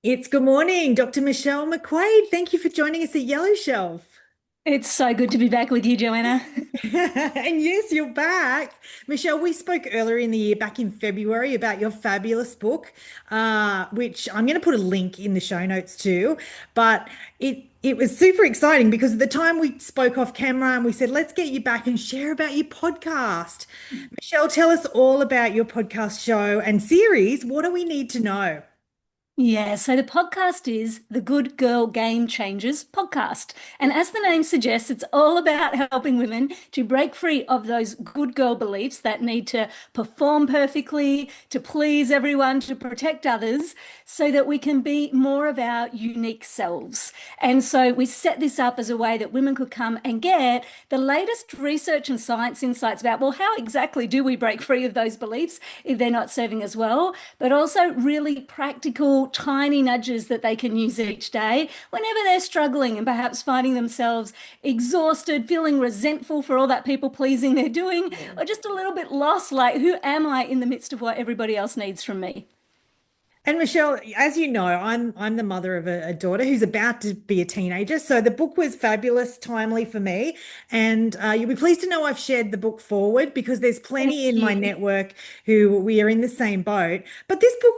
It's good morning, Dr. Michelle McQuaid. Thank you for joining us at Yellow Shelf. It's so good to be back with you, Joanna. And yes, you're back. Michelle, we spoke earlier in the year, back in February, about your fabulous book, which I'm going to put a link in the show notes too. But it was super exciting because at the time we spoke off camera and we said, let's get you back and share about your podcast. Michelle, tell us all about your podcast show and series. What do we need to know? Yeah, so the podcast is the Good Girl Game Changers podcast. And as the name suggests, it's all about helping women to break free of those good girl beliefs that need to perform perfectly, to please everyone, to protect others, so that we can be more of our unique selves. And so we set this up as a way that women could come and get the latest research and science insights about, well, how exactly do we break free of those beliefs if they're not serving us well, but also really practical tiny nudges that they can use each day whenever they're struggling and perhaps finding themselves exhausted, feeling resentful for all that people pleasing they're doing, or just a little bit lost, like, who am I in the midst of what everybody else needs from me? And Michelle, as you know, I'm the mother of a daughter who's about to be a teenager. So the book was fabulous, timely for me. And you'll be pleased to know I've shared the book forward because there's Thank plenty in my you. network who we are in the same boat. But this book,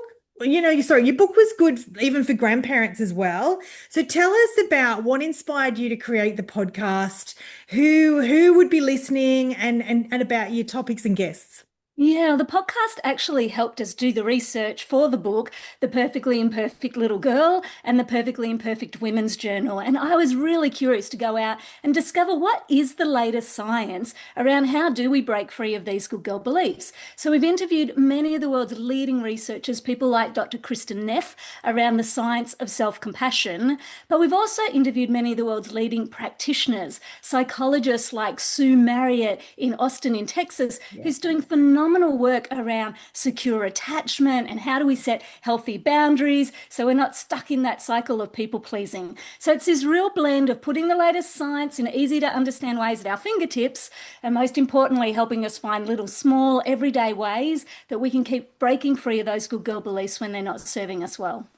sorry, your book was good even for grandparents as well. So tell us about what inspired you to create the podcast, who would be listening, and about your topics and guests. Yeah, the podcast actually helped us do the research for the book, The Perfectly Imperfect Little Girl and The Perfectly Imperfect Women's Journal. And I was really curious to go out and discover what is the latest science around how do we break free of these good girl beliefs. So we've interviewed many of the world's leading researchers, people like Dr. Kristen Neff, around the science of self-compassion, but we've also interviewed many of the world's leading practitioners, psychologists like Sue Marriott in Austin in Texas, Yeah. who's doing phenomenal work around secure attachment and how do we set healthy boundaries so we're not stuck in that cycle of people pleasing. So it's this real blend of putting the latest science in easy to understand ways at our fingertips, and most importantly, helping us find little small everyday ways that we can keep breaking free of those good girl beliefs when they're not serving us well.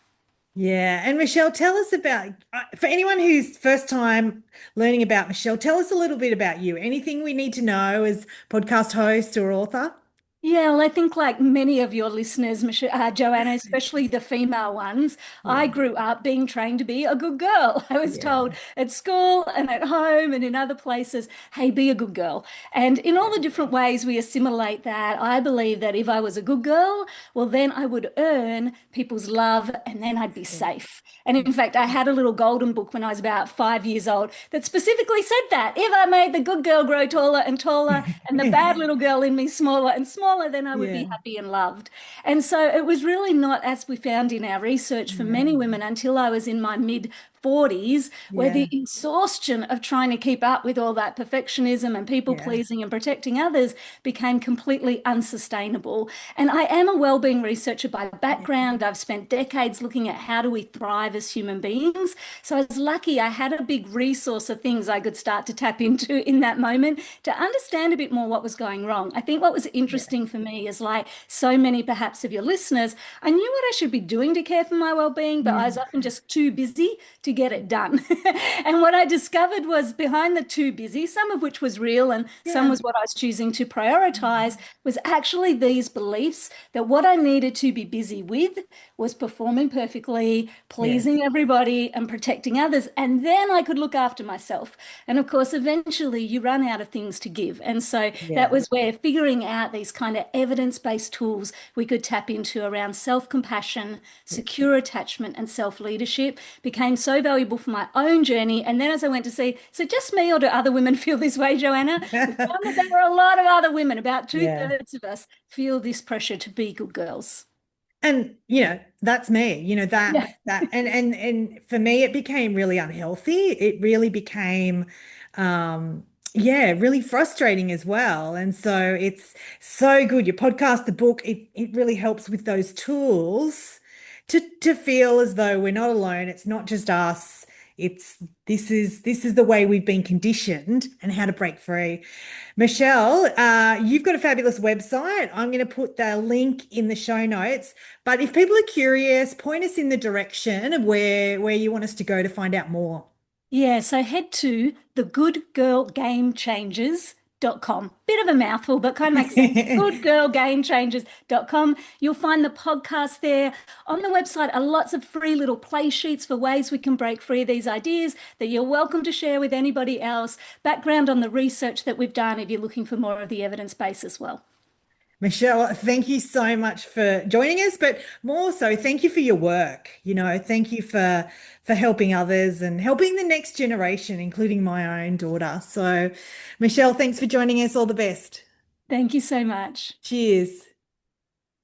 Yeah. And Michelle, tell us about, for anyone who's first time learning about Michelle, tell us a little bit about you. Anything we need to know as podcast host or author? Yeah, well, I think like many of your listeners, Joanna, especially the female ones, I Yeah. grew up being trained to be a good girl. I was Yeah. told at school and at home and in other places, hey, be a good girl. And in all the different ways we assimilate that, I believe that if I was a good girl, well, then I would earn people's love and then I'd be safe. And in fact, I had a little golden book when I was about 5 years old that specifically said that if I made the good girl grow taller and taller and the bad little girl in me smaller and smaller, then I would be Yeah. happy and loved. And so it was really not, as we found in our research for Yeah. many women, until I was in my mid 40s, where the Yeah. exhaustion of trying to keep up with all that perfectionism and people Yeah. pleasing and protecting others became completely unsustainable. And I am a well-being researcher by background. I've spent decades looking at how do we thrive as human beings. So I was lucky I had a big resource of things I could start to tap into in that moment to understand a bit more what was going wrong. I think what was Yeah. interesting for me is, like so many perhaps of your listeners, I knew what I should be doing to care for my well-being, but I was often just too busy to get it done. And what I discovered was behind the too busy, some of which was real and some Yeah. was what I was choosing to prioritize, was actually these beliefs that what I needed to be busy with was performing perfectly, Yes. pleasing everybody, and protecting others. And then I could look after myself. And of course, eventually you run out of things to give. And so that Yeah. was where figuring out these kind of evidence-based tools we could tap into around self-compassion, secure attachment, and self-leadership became so valuable for my own journey. And then as I went to see, so just me or do other women feel this way, Joanna? We found that there are a lot of other women, about Yeah. two-thirds of us feel this pressure to be good girls. And that's me, Yeah. and for me it became really unhealthy. It really became yeah, really frustrating as well. And so it's so good. Your podcast, the book, it really helps with those tools to feel as though we're not alone. It's not just us It's this is the way we've been conditioned and how to break free. Michelle, you've got a fabulous website. I'm going to put the link in the show notes. But if people are curious, point us in the direction of where you want us to go to find out more. Yeah, so head to thegoodgirlgamechangers.com. Bit of a mouthful, but kind of makes sense. Goodgirlgamechangers.com. You'll find the podcast there. On the website are lots of free little play sheets for ways we can break free of these ideas that you're welcome to share with anybody else. Background on the research that we've done if you're looking for more of the evidence base as well. Michelle, thank you so much for joining us, but more so, thank you for your work. Thank you for helping others and helping the next generation, including my own daughter. So, Michelle, thanks for joining us. All the best. Thank you so much. Cheers.